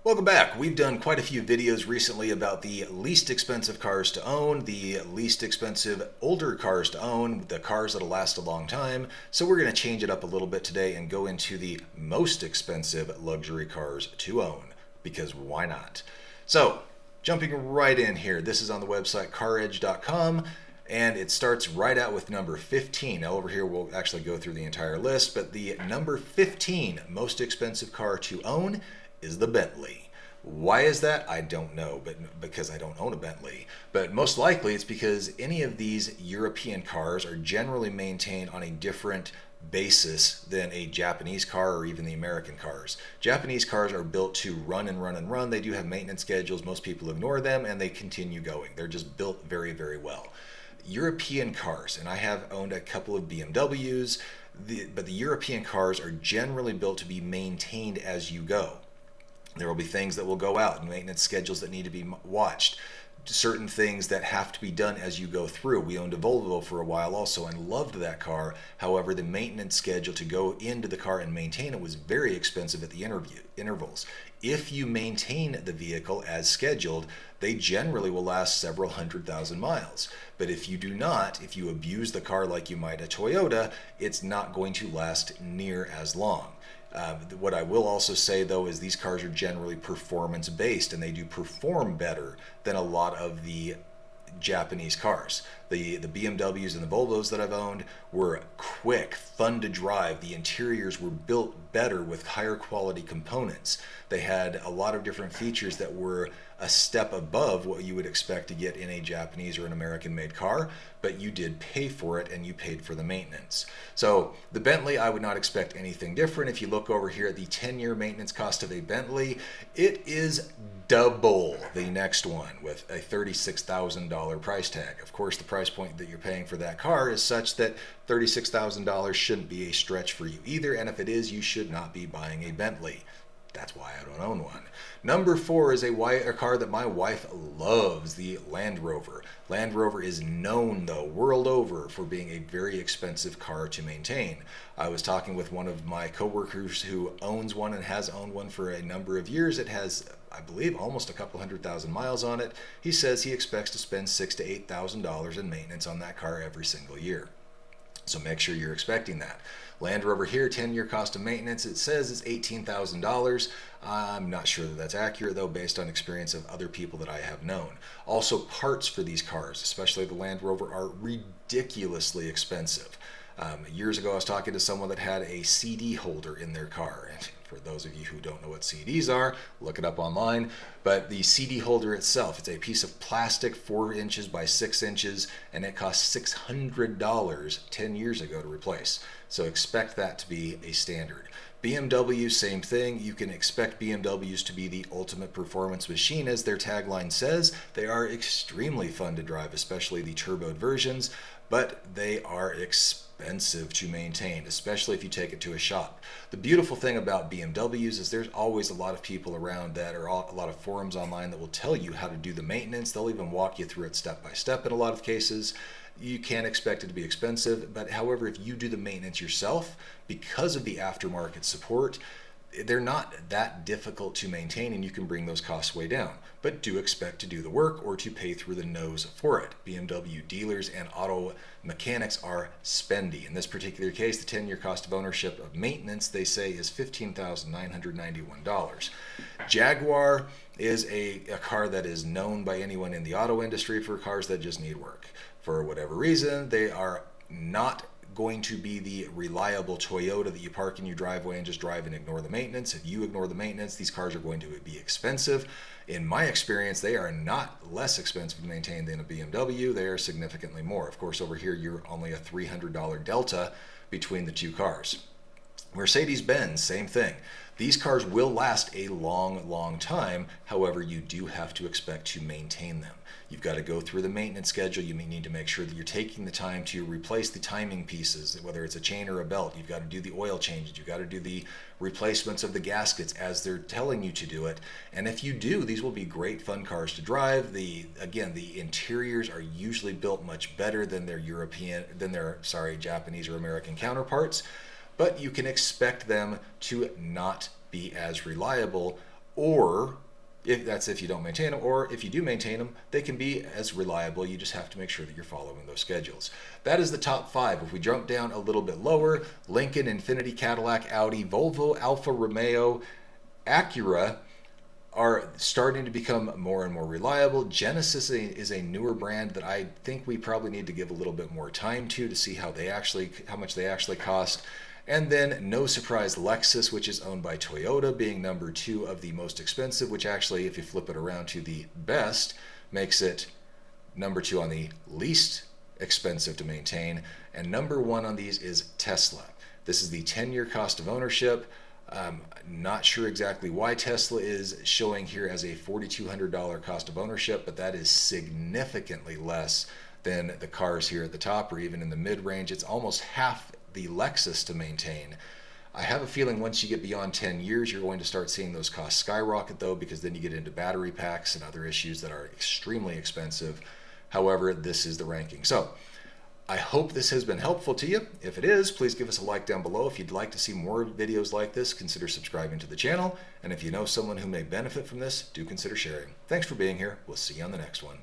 Welcome back. We've done quite a few videos recently about the least expensive cars to own, the least expensive older cars to own, the cars that'll last a long time. So we're going to change it up a little bit today and go into the most expensive luxury cars to own, because why not? So, jumping right in here, this is on the website caredge.com. And it starts right out with number 15. Now over here we'll actually go through the entire list, but the number 15 most expensive car to own is the Bentley. Why is that? I don't know, but because I don't own a Bentley. But most likely it's because any of these European cars are generally maintained on a different basis than a Japanese car or even the American cars. Japanese cars are built to run and run and run. They do have maintenance schedules. Most people ignore them and they continue going. They're just built very, very well. European cars, and I have owned a couple of BMWs, but the European cars are generally built to be maintained as you go. There will be things that will go out and maintenance schedules that need to be watched. Certain things that have to be done as you go through. We owned a Volvo for a while also and loved that car. However, the maintenance schedule to go into the car and maintain it was very expensive at the intervals. If you maintain the vehicle as scheduled, they generally will last several 100,000 miles. But if you do not, if you abuse the car like you might a Toyota, it's not going to last near as long. What I will also say though is these cars are generally performance based and they do perform better than a lot of the Japanese cars. The BMWs and the Volvos that I've owned were quick, fun to drive. The interiors were built better with higher quality components. They had a lot of different features that were a step above what you would expect to get in a Japanese or an American made car, but you did pay for it and you paid for the maintenance. So the Bentley, I would not expect anything different. If you look over here at the 10-year maintenance cost of a Bentley, it is double the next one with a $36,000 price tag. Of course, the price point that you're paying for that car is such that $36,000 shouldn't be a stretch for you either, and if it is, you should not be buying a Bentley. That's why I don't own one. Number 4 is a car that my wife loves, the Land Rover. Land Rover is known, though, world over for being a very expensive car to maintain. I was talking with one of my coworkers who owns one and has owned one for a number of years. It has, I believe, almost a couple 100,000 miles on it. He says he expects to spend $6,000 to $8,000 in maintenance on that car every single year. So make sure you're expecting that. Land Rover here, 10-year cost of maintenance, it says it's $18,000. I'm not sure that that's accurate though, based on experience of other people that I have known. Also, parts for these cars, especially the Land Rover, are ridiculously expensive. Years ago I was talking to someone that had a CD holder in their car, and for those of you who don't know what CDs are, look it up online. But the CD holder itself, it's a piece of plastic 4 inches by 6 inches, and it cost $600 10 years ago to replace. So expect that to be a standard. BMW, same thing. You can expect BMWs to be the ultimate performance machine, as their tagline says. They are extremely fun to drive, especially the turboed versions, but they are expensive to maintain, especially if you take it to a shop. The beautiful thing about BMWs is there's always a lot of people around that, or a lot of forums online that will tell you how to do the maintenance. They'll even walk you through it step by step in a lot of cases. You can't expect it to be expensive, but however, if you do the maintenance yourself, because of the aftermarket support, they're not that difficult to maintain and you can bring those costs way down. But do expect to do the work or to pay through the nose for it. BMW dealers and auto mechanics are spendy. In this particular case, the 10-year cost of ownership of maintenance, they say, is $15,991. Jaguar is a car that is known by anyone in the auto industry for cars that just need work. For whatever reason, they are not going to be the reliable Toyota that you park in your driveway and just drive and ignore the maintenance. If you ignore the maintenance, these cars are going to be expensive. In my experience, they are not less expensive to maintain than a BMW. They are significantly more. Of course, over here, you're only a $300 delta between the two cars. Mercedes-Benz, same thing. These cars will last a long, long time. However, you do have to expect to maintain them. You've got to go through the maintenance schedule. You may need to make sure that you're taking the time to replace the timing pieces, whether it's a chain or a belt. You've got to do the oil changes. You've got to do the replacements of the gaskets as they're telling you to do it. And if you do, these will be great fun cars to drive. The interiors are usually built much better than their Japanese or American counterparts, but you can expect them to not be as reliable or if you don't maintain them, or if you do maintain them, they can be as reliable. You just have to make sure that you're following those schedules. That is the top 5. If we jump down a little bit lower, Lincoln, Infiniti, Cadillac, Audi, Volvo, Alfa Romeo, Acura are starting to become more and more reliable. Genesis is a newer brand that I think we probably need to give a little bit more time to see how much they actually cost. And then, no surprise, Lexus, which is owned by Toyota, being number 2 of the most expensive, which actually, if you flip it around to the best, makes it number 2 on the least expensive to maintain. And number 1 on these is Tesla. This is the 10-year cost of ownership. Not sure exactly why Tesla is showing here as a $4,200 cost of ownership, but that is significantly less than the cars here at the top or even in the mid-range. It's almost half the Lexus to maintain. I have a feeling once you get beyond 10 years, you're going to start seeing those costs skyrocket, though, because then you get into battery packs and other issues that are extremely expensive. However, this is the ranking. So I hope this has been helpful to you. If it is, please give us a like down below. If you'd like to see more videos like this, consider subscribing to the channel. And if you know someone who may benefit from this, do consider sharing. Thanks for being here. We'll see you on the next one.